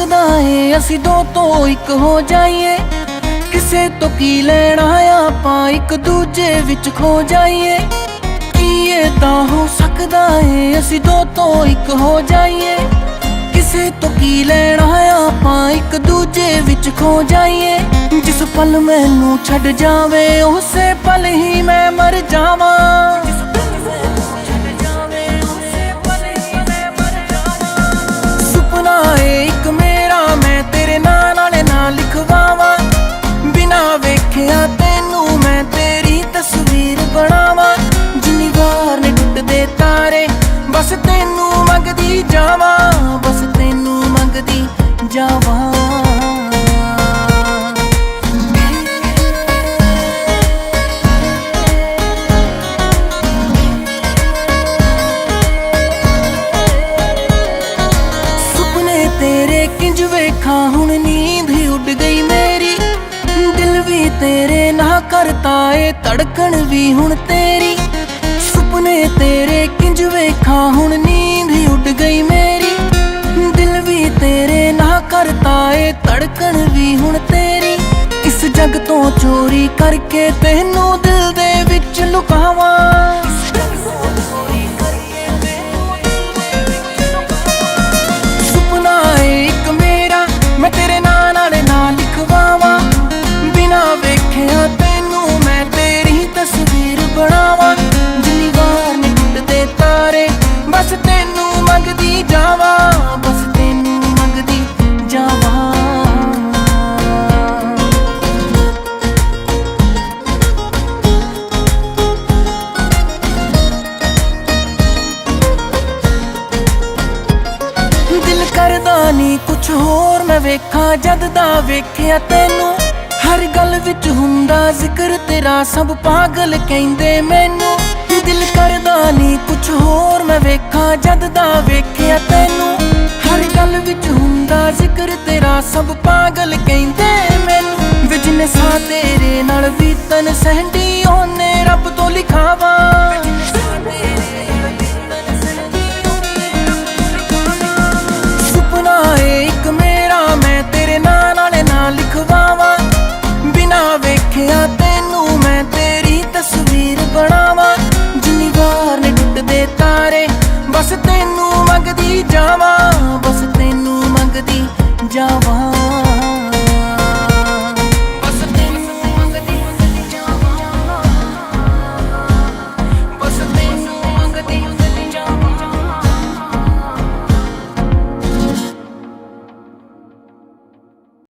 ਸਕਦਾ ਏ ਅਸੀਂ ਦੋ ਤੋਂ ਇੱਕ ਹੋ ਜਾਈਏ। ਕਿਸੇ ਤੋਂ ਕੀ ਲੈਣਾ ਆਪਾਂ ਇੱਕ ਦੂਜੇ ਵਿੱਚ ਖੋ ਜਾਈਏ। ਕੀ ਇਹ ਤਾਂ ਹੋ ਸਕਦਾ ਏ ਅਸੀਂ ਦੋ ਤੋਂ ਇੱਕ ਹੋ ਜਾਈਏ। ਕਿਸੇ ਤੋਂ ਕੀ ਲੈਣਾ ਆਪਾਂ ਇੱਕ ਦੂਜੇ ਵਿੱਚ ਖੋ ਜਾਈਏ। ਜਿਸ ਪਲ ਮੈਨੂੰ ਛੱਡ ਜਾਵੇ ਉਸੇ ਪਲ ਹੀ ਮੈਂ ਮਰ ਜਾਵਾਂ। ਸੁਪਨਾ ਏ ਇੱਕ ਮੇਰਾ ਮੈਂ ਤੇਰੇ ਨਾਂ ਨਾਲੇ ਨਾ ਲਿਖਵਾਵਾਂ। ਬਿਨਾਂ ਵੇਖਿਆ ਤੈਨੂੰ ਮੈਂ ਤੇਰੀ ਤਸਵੀਰ ਬਣਾਵਾਂ। ਜਿੰਨੀ ਵਾਰ ਨੇ ਟੁੱਟਦੇ ਤਾਰੇ ਬਸ ਤੈਨੂੰ ਮੰਗਦੀ ਜਾਵਾਂ। ਬਸ ਤੈਨੂੰ ਮੰਗਦੀ ਜਾਵਾਂ। ਸੁਪਨੇ ਤੇਰੇ ਕਿੰਜ ਵੇਖਾਂ ਹੁਣ ਨੀਂਦ ਹੀ ਉੱਡ ਗਈ ਮੇਰੀ। ਦਿਲ ਵੀ ਤੇਰੇ ਨਾ ਕਰਤਾ ਏ ਧੜਕਣ ਵੀ ਹੁਣ ਤੇਰੀ। ਸੁਪਨੇ ਤੇਰੇ ਕਿੰਜ ਵੇਖਾਂ ਹੁਣ ਨੀਂਦ ਹੀ ਉੱਡ ਗਈ ਮੇਰੀ। ਦਿਲ ਵੀ ਤੇਰੇ ਨਾ ਕਰਤਾ ਏ ਧੜਕਣ ਵੀ ਹੁਣ ਤੇਰੀ। ਇਸ ਜੱਗ ਤੋਂ ਚੋਰੀ ਕਰਕੇ ਤੈਨੂੰ ਦਿਲ ਦੇ ਵਿੱਚ ਲੁਕਾਵਾਂ। ਸੁਪਨਾ ਏ ਇੱਕ ਮੇਰਾ ਮੈਂ ਤੇਰੇ ਨਾਂ ਨਾਲੇ ਨਾ ਲਿਖਵਾਵਾਂ। ਬਿਨਾਂ ਵੇਖਿਆ ਤੈਨੂੰ ਮੈਂ ਤੇਰੀ ਤਸਵੀਰ ਬਣਾਵਾਂ। ਜਿੰਨੀ ਵਾਰ ਨੇ ਟੁੱਟਦੇ ਤਾਰੇ ਬਸ ਤੈਨੂੰ ਮੰਗਦੀ ਜਾਵਾਂ। ਬਸ ਤੈਨੂੰ ਮੰਗਦੀ ਜਾਵਾਂ। ਦਿਲ ਕਰਦਾ ਨੀ ਕੁਛ ਹੋਰ ਮੈਂ ਵੇਖਾਂ ਜਦ ਦਾ ਵੇਖਿਆ ਤੈਨੂੰ। ਹਰ ਗੱਲ ਵਿੱਚ ਹੁੰਦਾ ਜ਼ਿਕਰ ਤੇਰਾ ਸਭ ਪਾਗਲ ਕਹਿੰਦੇ ਮੈਨੂੰ। ਦਿਲ ਕਰਦਾ ਨੀ ਕੁਛ ਹੋਰ ਮੈਂ ਵੇਖਾਂ ਜਦ ਦਾ ਵੇਖਿਆ ਤੈਨੂੰ। ਹਰ ਗੱਲ ਵਿੱਚ ਹੁੰਦਾ ਜ਼ਿਕਰ ਤੇਰਾ ਸਭ ਪਾਗਲ ਕਹਿੰਦੇ ਮੈਨੂੰ। ਵੇ ਜਿੰਨੇ ਸਾਹ ਤੇਰੇ ਨਾਲ ਬੀਤਣ ਸਹਿੰਦੀ ਉਹਨੇ ਰੱਬ ਤੋਂ ਲਿਖਾਵਾਂ। ਸੁਪਨਾ ਏ ਇੱਕ ਮੇਰਾ ਮੈਂ ਤੇਰੇ ਨਾਂ ਨਾਲੇ ਨਾ ਲਿਖਵਾਵਾਂ। ਬਿਨਾਂ ਵੇਖਿਆ ਤੈਨੂੰ ਮੈਂ ਤੇਰੀ ਤਸਵੀਰ ਬਣਾਵਾਂ। ਜਿੰਨੀ ਵਾਰ ਨੇ ਟੁੱਟਦੇ ਤਾਰੇ ਬਸ ਤੈਨੂੰ ਮੰਗਦੀ ਜਾਵਾਂ। ਬਸ ਤੈਨੂੰ ਮੰਗਦੀ ਜਾਵਾਂ।